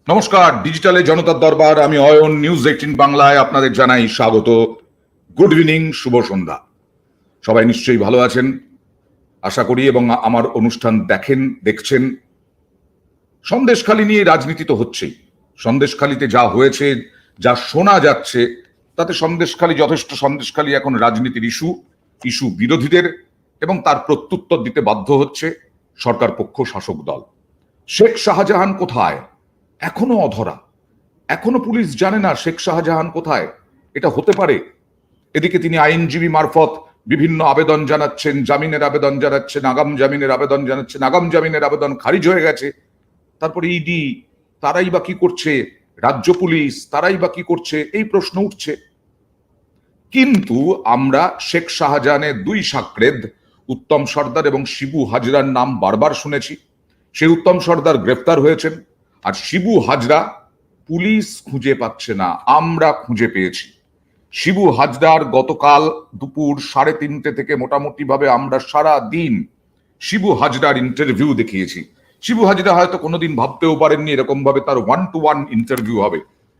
নমস্কার, ডিজিটালে জনতার দরবার, আমি অয়ন, নিউজ 18 বাংলায় আপনাদের জানাই স্বাগত। গুড ইভিনিং, শুভ সন্ধ্যা। সবাই নিশ্চয়ই ভালো আছেন আশা করি, এবং আমার অনুষ্ঠান দেখছেন। সন্দেশখালী নিয়ে রাজনীতি তো হচ্ছেই। সন্দেশখালীতে যা হয়েছে, যা শোনা যাচ্ছে, তাতে সন্দেশখালী যথেষ্ট। সন্দেশখালী এখন রাজনীতির ইস্যু বিরোধীদের, এবং তার প্রত্যুত্তর দিতে বাধ্য হচ্ছে সরকার পক্ষ, শাসক দল। শেখ শাহজাহান কোথায়? এখনো অধরা। এখনো পুলিশ জানে না শেখ শাহজাহান কোথায়। এটা হতে পারে। এদিকে তিনি আইনজীবী মারফত বিভিন্ন আবেদন জানাচ্ছেন, জামিনের আবেদন জানাচ্ছেন, আগাম জামিনের আবেদন জানাচ্ছেন। আগাম জামিনের আবেদন খারিজ হয়ে গেছে। তারপরে ইডি তারাই বা কি করছে, রাজ্য পুলিশ তারাই বা কি করছে, এই প্রশ্ন উঠছে। কিন্তু আমরা শেখ শাহজাহানের দুই সাকরেদ উত্তম সর্দার এবং শিবু হাজরার নাম বারবার শুনেছি। সেই উত্তম সর্দার গ্রেফতার হয়েছেন, আর শিবু হাজরা পুলিশ খুঁজে পাচ্ছে না, আমরা খুঁজে পেয়েছি। শিবু হাজরার গতকাল দুপুর 3:30 থেকে মোটামুটি ভাবে আমরা সারা দিন শিবু হাজরার ইন্টারভিউ দেখিয়েছি। শিবু হাজরা হয়তো কোনোদিন ভাবতেও পারেননি এরকম ভাবে তার 1-to-1 ইন্টারভিউ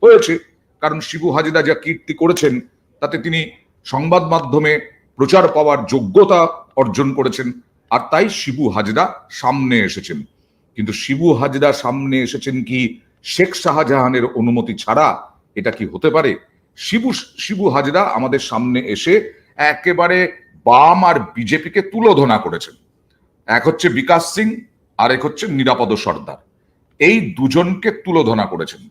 হয়েছে। কারণ শিবু হাজরা যা কীর্তি করেছেন, তাতে তিনি সংবাদ মাধ্যমে প্রচার পাওয়ার যোগ্যতা অর্জন করেছেন, আর তাই শিবু হাজরা সামনে এসেছেন। কিন্তু শিবু হাজরা সামনে এসেছেন কি শেখ শাহজাহানের অনুমতি ছাড়া? এটা কি হতে পারে? শিবু হাজরা আমাদের সামনে এসে একেবারে বাম আর বিজেপিকে তুলোধনা করেছেন। এক হচ্ছে বিকাশ সিং, আর এক হচ্ছে নিরাপদ সর্দার। এই দুজনকে তুলোধনা করেছেন।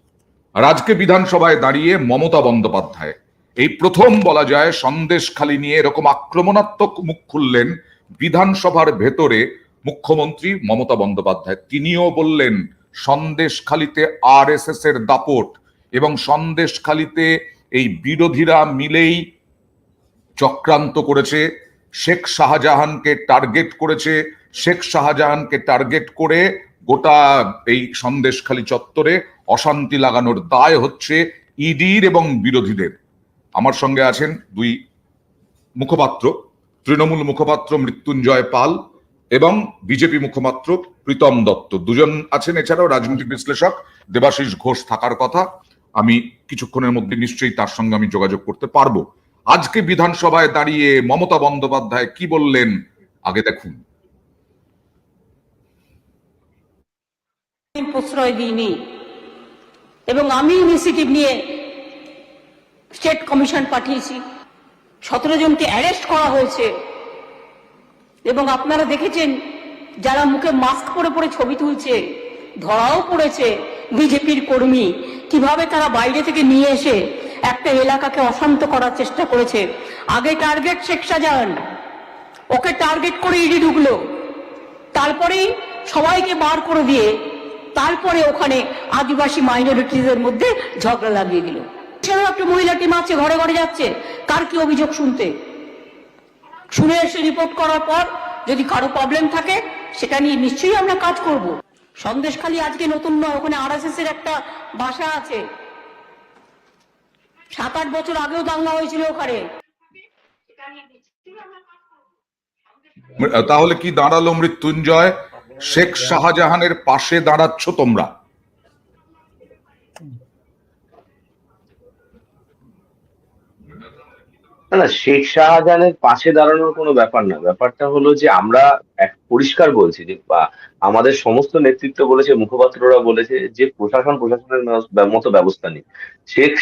আর আজকে বিধানসভায় দাঁড়িয়ে মমতা বন্দ্যোপাধ্যায় এই প্রথম বলা যায় সন্দেশখালী নিয়ে এরকম আক্রমণাত্মক মুখ খুললেন বিধানসভার ভেতরে মুখ্যমন্ত্রী মমতা বন্দ্যোপাধ্যায়। তিনিও বললেন সন্দেশখালীতে আরএসএস এর দাপট, এবং সন্দেশখালীতে এই বিরোধীরা মিলেই চক্রান্ত করেছে, শেখ শাহজাহানকে টার্গেট করেছে। শেখ শাহজাহানকে টার্গেট করে গোটা এই সন্দেশখালী চত্বরে অশান্তি লাগানোর দায় হচ্ছে ইডির এবং বিরোধীদের। আমার সঙ্গে আছেন দুই মুখপাত্র, তৃণমূল মুখপাত্র মৃত্যুঞ্জয় পাল এবং বিজেপি মুখপাত্র প্রীতম দত্ত, দুজন আছেন। এছাড়াও রাজনৈতিক বিশ্লেষক দেবাশিস ঘোষ থাকার কথা। আমি কিছুক্ষণের মধ্যে নিশ্চয়ই তার সঙ্গে আমি যোগাযোগ করতে পারবো। আজকে বিধানসভায় দাঁড়িয়ে মমতা বন্দ্যোপাধ্যায় কি বললেন, আগে দেখুন। প্রশ্রয় দিইনি, এবং আমি ইনিশিয়েটিভ নিয়ে স্টেট কমিশন পাঠিয়েছি। 17 জনকে অ্যারেস্ট করা হয়েছে, এবং আপনারা দেখেছেন যারা মুখে মাস্ক পরে পরে ছবি তুলছে, ধরাও পড়েছে বিজেপির কর্মী, কিভাবে তারা বাইরে থেকে নিয়ে এসে একটা এলাকাকে অশান্ত করার চেষ্টা করেছে। আগে টার্গেট শেখ শাহজাহান, ওকে টার্গেট করে ইডি ঢুকলো, তারপরেই সবাইকে বার করে দিয়ে তারপরে ওখানে আদিবাসী মাইনরিটিদের মধ্যে ঝগড়া লাগিয়ে দিল। একটা মহিলা টিম আছে, ঘরে ঘরে যাচ্ছে কার কি অভিযোগ শুনতে, শুনে এসে রিপোর্ট করার পর যদি কারো প্রবলেম থাকে সেটা নিয়ে নিশ্চয়ই আমরা কাজ করব। সন্দেশখালী আজকে নতুন নয়, ওখানে আরএসএস এর একটা বাসা আছে। 7-8 বছর আগেও দাঙ্গা হয়েছিল ওখানে। তাহলে কি দাঁড়ালো মৃত্যুঞ্জয়, শেখ শাহজাহানের পাশে দাঁড়াচ্ছ তোমরা? না, শেখ শাহজাহানের পাশে দাঁড়ানোর কোনো ব্যাপার না। ব্যাপারটা হলো যে আমরা এক পরিষ্কার বলছি যে আমাদের সমস্ত নেতৃত্ব বলেছে, মুখপাত্ররা বলেছে যে প্রশাসনের মতো ব্যবস্থা নেই। শেখ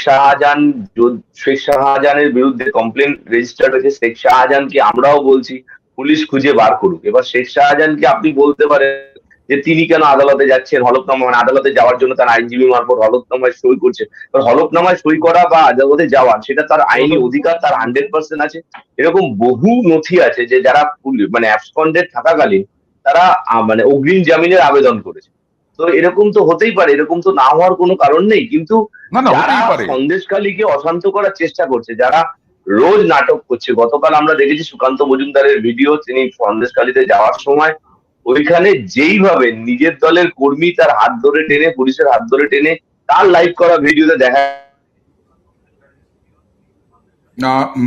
শাহজাহানের বিরুদ্ধে কমপ্লেন রেজিস্টার্ড হয়েছে। শেখ শাহজাহানকে আমরাও বলছি পুলিশ খুঁজে বার করুক। এবার শেখ শাহজাহানকে আপনি বলতে পারেন যে তিনি কেন আদালতে যাচ্ছেন, হলফনামা, মানে আদালতে যাওয়ার জন্য তার আইনজীবী মারফত হলফনামায় সই করছে। হলফনামায় সই করা বা আদালতে যাওয়া সেটা তার আইনি অধিকার, তার 100% আছে। এরকম বহু নথি আছে যে যারা মানে অ্যাবসকন্ডেড থাকাকালীন তারা মানে অগ্রিম জামিনের আবেদন করেছে। তো এরকম তো হতেই পারে, এরকম তো না হওয়ার কোনো কারণ নেই। কিন্তু যারা সন্দেশখালীকে অশান্ত করার চেষ্টা করছে, যারা রোজ নাটক করছে, গতকাল আমরা দেখেছি সুকান্ত মজুমদারের ভিডিও, তিনি সন্দেশখালীতে যাওয়ার সময় ওইখানে যেইভাবে নিজের দলের কর্মী তার হাত ধরে টেনে, পুলিশের হাত ধরে টেনে তার লাইভ করা ভিডিওতে দেখা।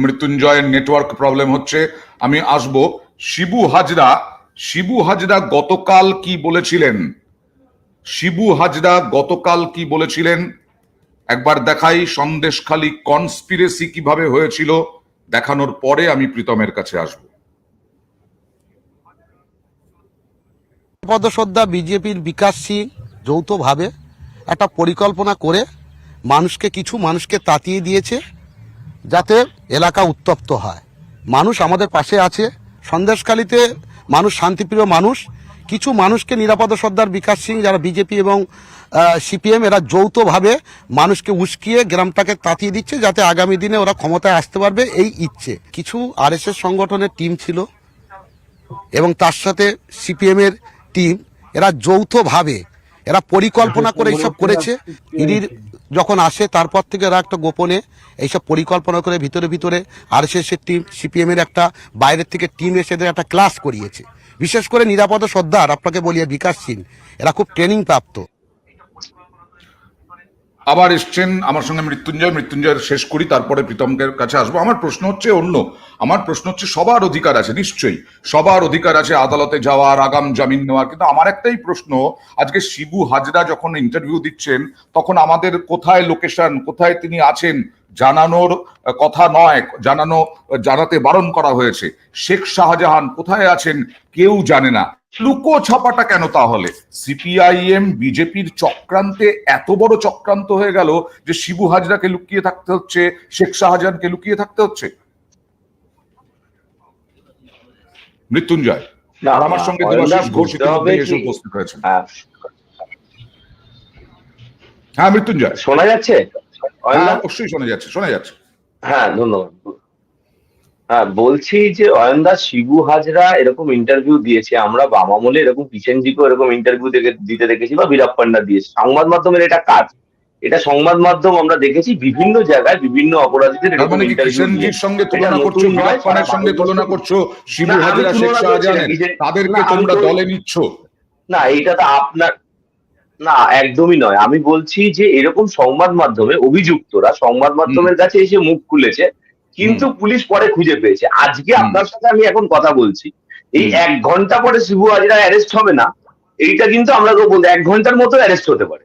মৃত্যুঞ্জয়ের নেটওয়ার্ক প্রবলেম হচ্ছে, আমি আসবো। শিবু হাজরা গতকাল কি বলেছিলেন? শিবু হাজরা গতকাল কি বলেছিলেন একবার দেখাই। সন্দেশখালী কনস্পিরেসি কিভাবে হয়েছিল দেখানোর পরে আমি প্রীতমের কাছে আসব। পদশ্রদ্ধা বিজেপির বিকাশ সিং যৌথভাবে একটা পরিকল্পনা করে কিছু মানুষকে তাতিয়ে দিয়েছে যাতে এলাকা উত্তপ্ত হয়। মানুষ আমাদের পাশে আছে। সন্দেশখালীতে মানুষ শান্তিপ্রিয় মানুষ। কিছু মানুষকে নিরাপদ সর্দার বিকাশ সিং যারা বিজেপি এবং সিপিএম এরা যৌথভাবে মানুষকে উস্কিয়ে গ্রামটাকে তাতিয়ে দিচ্ছে যাতে আগামী দিনে ওরা ক্ষমতায় আসতে পারবে এই ইচ্ছে। কিছু আরএসএস সংগঠনের টিম ছিল এবং তার সাথে সিপিএম এর টিম, এরা যৌথভাবে এরা পরিকল্পনা করে এইসব করেছে। ইডির যখন আসে তারপর থেকে এরা একটা গোপনে এইসব পরিকল্পনা করে ভিতরে ভিতরে আরএসএস এর টিম, সিপিএম এর একটা বাইরের থেকে টিম এসে এদের একটা ক্লাস করিয়েছে। বিশেষ করে নিরাপদ সর্দার আপনাকে বলি বিকাশ সিং, এরা খুব ট্রেনিং প্রাপ্ত। আবার এসছেন আমার সঙ্গে মৃত্যুঞ্জয়ের শেষ করি, তারপরে প্রীতমের কাছে আসবো। আমার প্রশ্ন হচ্ছে অন্য। আমার প্রশ্ন হচ্ছে সবার অধিকার আছে, নিশ্চয়ই সবার অধিকার আছে আদালতে যাওয়ার, আগাম জামিন নেওয়ার, কিন্তু আমার একটাই প্রশ্ন, আজকে শিবু হাজরা যখন ইন্টারভিউ দিচ্ছেন তখন আমাদের কোথায় লোকেশন, কোথায় তিনি আছেন জানানোর কথা নয়, জানাতে বারণ করা হয়েছে। শেখ শাহজাহান কোথায় আছেন কেউ জানে না। লুকো ছাপাটা কেন তাহলে? সিপিআইএম বিজেপির চক্রান্তে এত বড় চক্রান্ত হয়ে গেল যে শিবু হাজরাকে লুকিয়ে থাকতে হচ্ছে, শেখ শাহজাহানকে লুকিয়ে থাকতে হচ্ছে। মৃত্যুঞ্জয় আর আমার সঙ্গে দেবাশিস ঘোষ এসে উপস্থিত হয়েছেন। হ্যাঁ মৃত্যুঞ্জয়, শোনা যাচ্ছে? অবশ্যই শোনা যাচ্ছে। হ্যাঁ ধন্যবাদ। হ্যাঁ বলছি যে অয়নদা, শিবু হাজরা এরকম ইন্টারভিউ দিয়েছে, আমরা বাম আমলে এরকম কিষেনজিকেও এরকম ইন্টারভিউ দিতে দেখেছি, বা বীরাপ্প পান্ডা দিয়েছে। সংবাদ মাধ্যমের এটা কাজ, এটা সংবাদ মাধ্যম আমরা দেখেছি বিভিন্ন জায়গায় বিভিন্ন অপরাধীদের এরকম ইন্টারভিউ কিষেনজির সঙ্গে তুলনা করছো, বীরাপ্পানের সঙ্গে তুলনা করছো, শিবু হাজরা শেখ শাহজাহানের, তাদেরকে তোমরা দলে নিচ্ছ না? এটা তো আপনার না, একদমই নয়। আমি বলছি যে এরকম সংবাদ মাধ্যমে অভিযুক্তরা সংবাদ মাধ্যমের কাছে এসে মুখ খুলেছে, কিন্তু পুলিশ পরে খুঁজে পেয়েছে। আজকে আপনার সাথে আমি এখন কথা বলছি, এই 1 ঘন্টা পরে শিবু হাজরা অ্যারেস্ট হবে না, এইটা কিন্তু আমরা তো বলতে 1 ঘন্টার মতো অ্যারেস্ট হতে পারে।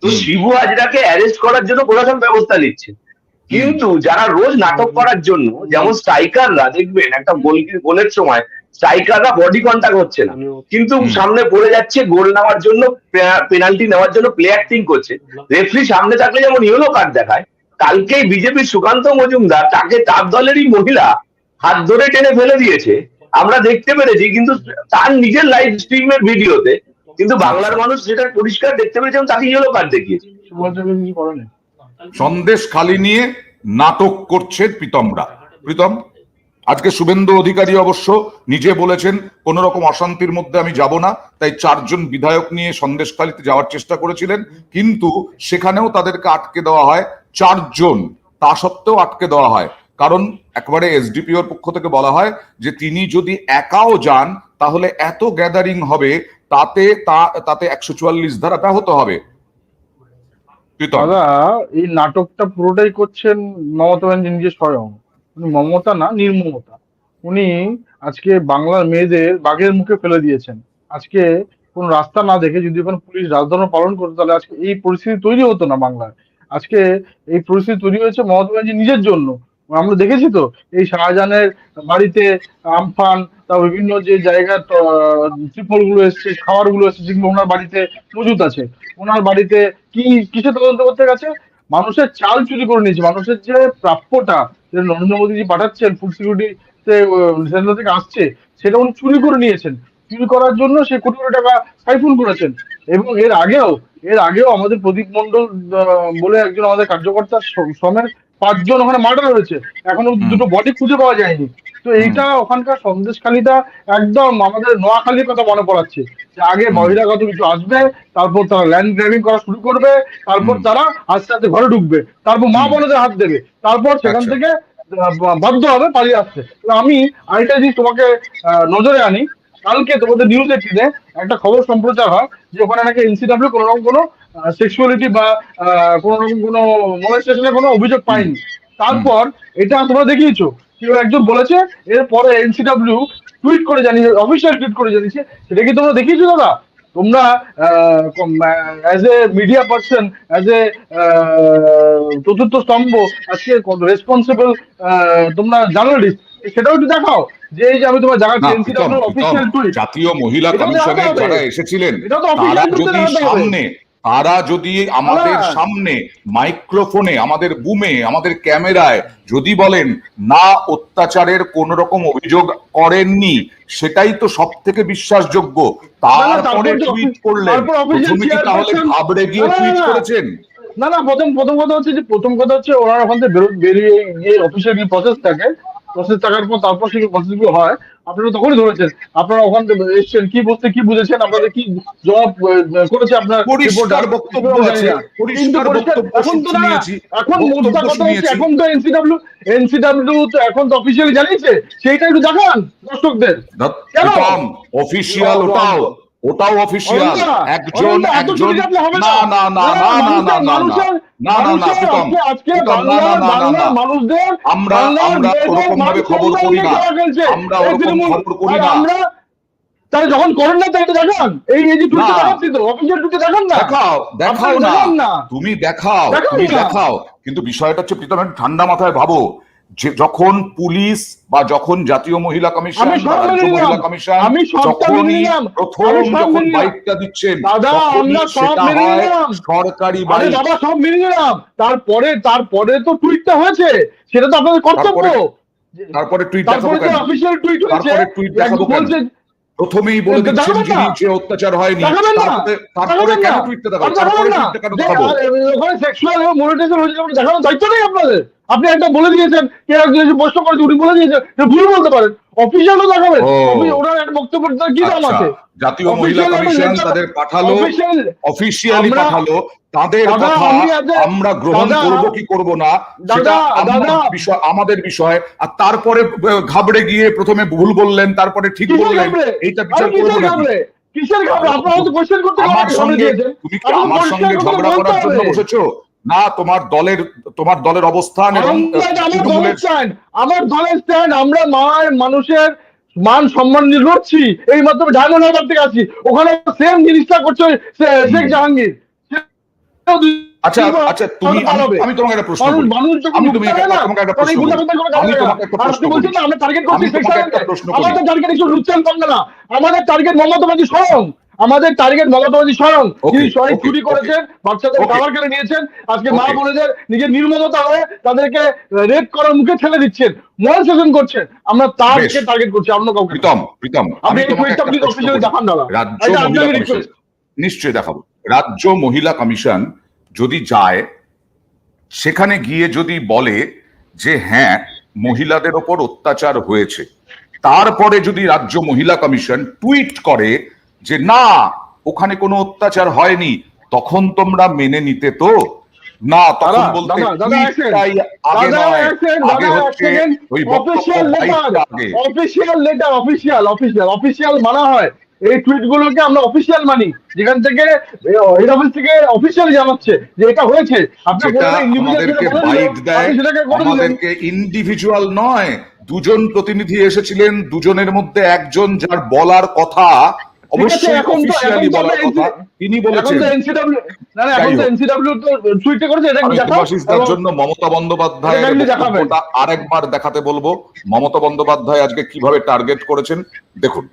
তো শিবু হাজরাকে অ্যারেস্ট করার জন্য প্রশাসন ব্যবস্থা নিচ্ছে, কিন্তু যারা রোজ নাটক করার জন্য, যেমন স্ট্রাইকাররা দেখবেন একটা গোলের সময় স্ট্রাইকাররা বডি কন্টাক্ট হচ্ছে না, কিন্তু সামনে পড়ে যাচ্ছে, গোল নেওয়ার জন্য পেনাল্টি নেওয়ার জন্য প্লে অ্যাক্টিং করছে। রেফারি সামনে থাকলে যেমন ইয়েলো কার্ড দেখায়, কালকেই বিজেপির সুকান্ত মজুমদার তাকে তার দলেরই মহিলা হাত ধরে টেনে ফেলে দিয়েছে, আমরা দেখতে পেরেছি, কিন্তু তার নিজের লাইভ স্ট্রিমের ভিডিওতে কিন্তু বাংলার মানুষ যেটা পরিষ্কার দেখতে পেরেছে এবং তাকে ইয়েলো কার্ড দেখিয়েছে। সন্দেশখালী নিয়ে নাটক করছে প্রীতমরা। প্রীতম, আজকে শুভেন্দু অধিকারী অবশ্য নিজে বলেছেন কোন রকম অশান্তির মধ্যে আমি যাব না, তাই 4 জন বিধায়ক নিয়ে সন্দেশখালীতে যাওয়ার চেষ্টা করেছিলেন, কিন্তু সেখানেও তাদেরকে আটকে দেওয়া হয়। 4 জন, তা সত্ত্বেও আটকে দেওয়া হয়, কারণ একবারে এসডিপিওর পক্ষ থেকে বলা হয় যে তিনি যদি একাও যান তাহলে এত গ্যাদারিং হবে, তাতে 144 ধারা ব্যাহত হবে। দাদা, এই নাটকটা পুরোটাই করছেন মমতা ব্যানার্জি নিজে স্বয়ং। উনি মমতা না, নির্মমতা। উনি আজকে বাংলার মেয়েদের বাঘের মুখে ফেলে দিয়েছেন। আজকে কোন রাস্তা না দেখে যদি এখন পুলিশ রাজধর্ম পালন করতো, তাহলে আজকে এই পরিস্থিতি তৈরি হতো না বাংলায়। আজকে এই পরিস্থিতি তৈরি হয়েছে মমতা ব্যানার্জি নিজের জন্য। আমরা দেখেছি তো এই শাহজাহানের বাড়িতে আমফান, তা বিভিন্ন যে জায়গার ত্রিপল গুলো এসছে, খাবার গুলো এসছে, যেগুলো ওনার বাড়িতে মজুদ আছে। ওনার বাড়িতে কিসে তদন্ত করতে গেছে? মানুষের চাল চুরি করে নিয়েছে। মানুষের যে প্রাপ্যটা যে নরেন্দ্র মোদীজি পাঠাচ্ছেন ফুড সিকিউরিটি সেন্টার থেকে আসছে, সেটা উনি চুরি করে নিয়েছেন। চুরি করার জন্য সে কোটি কোটি টাকা সাইফুল করেছেন। এবং এর আগেও আমাদের প্রদীপ মন্ডল বলে একজন আমাদের কার্যকর্তা সমেত 5 জন ওখানে মার্ডার হয়েছে, এখনো 2টো বডি খুঁজে পাওয়া যায়নি। তো এইটা ওখানকার সন্দেশখালীটা একদম আমাদের নোয়াখালীর কথা মনে পড়াচ্ছে, যে আগে বহিরাগত কিছু আসবে, তারপর তারা ল্যান্ড গ্র্যাবিং করা শুরু করবে, তারপর তারা আস্তে আস্তে ঘরে ঢুকবে, তারপর মা বোনদের হাত দেবে, তারপর সেখান থেকে বাধ্য হবে পালিয়ে আসতে। আমি আরেকটা জিনিস তোমাকে নজরে আনি, কালকে তোমাদের নিউজ 18-এ একটা খবর সম্প্রচার হয় যে ওখানে নাকি এনসিডব্লিউ কোনো রকম কোনো সেক্সুয়ালিটি বা কোনো রকম কোনো মলেস্টেশনের কোনো অভিযোগ পাইনি। তারপর এটা তোমরা দেখিয়েছো, কেউ একজন বলেছে, এরপরে এনসিডব্লিউ টুইট করে জানিয়ে, অফিসিয়াল টুইট করে জানিয়েছে। সেটা কি তোমরা দেখিয়েছো দাদা? তোমরা as a media person, as a চতুর্থ স্তম্ভ, আজকে রেসপন্সিবল তোমরা জার্নালিস্ট, সেটাও একটু দেখাও যে এই যে আমি তোমার না জায়গা প্রীতম, অফিসিয়াল টুইট, জাতীয় মহিলা এটা তো কমিশনের দেখাতে হবে। যারা এসেছিলেন এটা তো তারা অফিসিয়াল টুইট যদি দেখাতে হবে। সামনে, তারা যদি আমাদের হ্যাঁ। সামনে মাইক্রোফোনে, আমাদের বুমে, আমাদের ক্যামেরায় যদি বলেন না অত্যাচারের কোন রকম অভিযোগ করেননি, সেটাই তো সব থেকে বিশ্বাসযোগ্য। তারপরে তারপর যে টুইট করলেন, তারপর official প্রথমে কি তাহলে chairperson- ঘাবড়ে গিয়ে না, না, টুইট না। করেছেন? না না, প্রথম কথা হচ্ছে ওনার ওখান থেকে বেরিয়ে গিয়ে অফিসিয়াল প্রসেস থাকার পর তারপর সেই প্রসেস গুলো হয়, আপনারা তখনই ধরেছেন। আপনারা ওখান থেকে এসেছেন, কি বলতে কি বুঝেছেন, আপনাদের কি জবাব করেছে আপনার পরিষ্কার reporter, বক্তব্য সেগুলো আছে, জানি না। কিন্তু পরিষ্কার বক্তব্য এখন তো না, শুনিয়েছি, এখন মোদ্দা বক্তব্য কথা হচ্ছে, শুনিয়েছি। এখন তো এনসিডব্লিউ তো এখন তো অফিসিয়ালি জানিয়েছে, সেইটা একটু দেখান দর্শকদের। কেন? অফিসিয়াল, ওটাও অফিসিয়াল। অনন্যা, একজন অনন্যা, এত একজন ছুটি কাটলে হবে না না না না না না না না মানুষের প্রীতম, আজকে প্রীতম, না না না না না, মানুষদের আমরা ওরকম ভাবে খবর করি না, আমরা ওরকম খবর করি না। আমরা তাহলে যখন করেন না, তাই এটা দেখান। এই যে টুইটটা না। দেখাচ্ছি তো, অফিসিয়াল টুইটটা দেখান না। দেখাও আপনারা না, দেখান না। তুমি দেখাও, দেখান তুমি না। দেখাও, কিন্তু বিষয়টা হচ্ছে প্রীতম একটু ঠান্ডা মাথায় ভাবো, যে যখন পুলিশ বা যখন জাতীয় মহিলা কমিশন আমি সব বা রাজ্য মেনে নিলাম। মহিলা কমিশন আমি সবটা মেনে যখনই নিলাম। প্রথম আমি সব যখন মেনে নিলাম। বাইকটা দিচ্ছেন, দাদা, তখনই আমরা সব সেটা মেনে হয় নিলাম। সরকারি আরে বাইক। বাবা, সব মেনে নিলাম। তারপরে তো টুইটটা হয়েছে, সেটা তো আপনাদের কর্তব্য। তারপরে টুইট তারপরে দেখাবো যে কেন? অফিসিয়াল টুইট হয়েছে, তারপরে টুইট দেখাবো একজন কেন? বলছে প্রথমেই বলে দিচ্ছেন দেখাবেন যিনি না। যে অত্যাচার হয়নি, দেখাবেন না। তারপরে দেখাবেন কেন না। টুইটটা দেখাবো? আপনি তারপরে দেখাবেন না। টুইটটা কেন যে দেখাবো? ওখানে সেক্সুয়াল এবং মনিটাইজেশন হয়েছে, আপনি দেখানোর দায়িত্ব নেই আপনাদের। আপনি একটা বলে দিয়েছেন, কে একজন এসে প্রশ্ন করেছে, উনি বলে দিয়েছেন, যে ভুল বলতে পারেন, অফিসিয়ালও দেখাবেন। ও। ওনার একটা বক্তব্য কি দাম আচ্ছা, আছে? জাতীয় মহিলা Official কমিশন এবং তাদের পাঠালো, official, অফিসিয়ালি আমরা- পাঠালো, তাদের দাদা, কথা আমি আজ- আমরা গ্রহণ দাদা, করব কি করব না সেটা দাদা, আমাদের বিষয়। আর তারপরে ঘাবড়ে গিয়ে প্রথমে ভুল বললেন, তারপরে ঠিক কিসের বললেন, ঘাবড়ে? এইটা আরে বিচার করবো কিসের না। ঘাবড়ে? কিসের ঘাবড়ে? আপনারা তো কোশ্চেন করতে আমার সঙ্গে দিয়েছেন। তুমি কি আপনি আমার পরিষ্কার সঙ্গে কথা ঝগড়া বলতে করার জন্য হবে। বসেছো? না, তোমার দলের অবস্থান এবং তৃণমূলের আমার দলের স্ট্যান্ড, আমরা মানুষের মান সম্মান নিয়ে লড়ছি। এই মাত্র ডায়মন্ড হারবার থেকে আছি, ওখানে সেম জিনিসটা করছে শেখ জাহাঙ্গীর। আচ্ছা আচ্ছা, আমি তোমাকে একটা প্রশ্ন করি। আমি তোমাকে একটা প্রশ্ন করি। আমি তোমাকে একটা প্রশ্ন করি। আমরা টার্গেট আমি করছি তোমাকে একটা প্রশ্ন করি। আমাদের টার্গেট একটু লুচ্ছান কমবে না। আমাদের টার্গেট মমতা ব্যানার্জি স্বয়ং। আমাদের টার্গেট মমতা ব্যানার্জি স্বয়ং, যিনি স্বয়ং চুরি করেছেন, বাচ্চাদের খাবার কেড়ে নিয়েছেন, আজকে মা বোনেদের নিজের নির্মমতা হয়ে তাদেরকে রেপ করার মুখে ঠেলে দিচ্ছেন, মন শোষণ করছেন। আমরা তারকে টার্গেট করছি, অন্য কাউকে না। প্রীতম, আপনি আমি এই তোমাকে টুইটটা একটা প্লিজ প্রশ্ন অফিসিয়ালি করি। দেখান দাদা। রাজ্য এটা মহিলা আপনাকে কমিশন, রিকোয়েস্ট। নিশ্চয়ই দেখাবো। রাজ্য মহিলা কমিশন যদি যায়, সেখানে গিয়ে যদি বলে যে হ্যাঁ মহিলাদের ওপর অত্যাচার হয়েছে, তারপরে যদি রাজ্য মহিলা কমিশন টুইট করে যে না ওখানে কোনো অত্যাচার হয়নি, তখন তোমরা মেনে নিতে তো? না, তখন বলতে টুইটটাই আগে নয়, আগে হচ্ছে ওই অফিসিয়াল মানা হয়। এই টুইট গুলোকে আমরা অফিসিয়াল মানি, যেখান থেকে হেড অফিস থেকে অফিসিয়ালি জানাচ্ছে যে এটা হয়েছে। যেটা আমাদেরকে বাইট দেয়, আমাদেরকে ইন্ডিভিজুয়াল নয়, দুজন প্রতিনিধি এসেছিলেন, দুজনের মধ্যে একজন যার বলার কথা অবশ্যই অফিসিয়ালি বলার কথা, তিনি বলেছেন। দেশবাসীদের জন্য মমতা বন্দ্যোপাধ্যায়ের বক্তব্যটা আরেকবার দেখাতে বলবো। মমতা বন্দ্যোপাধ্যায় আজকে কিভাবে টার্গেট করেছেন দেখুন।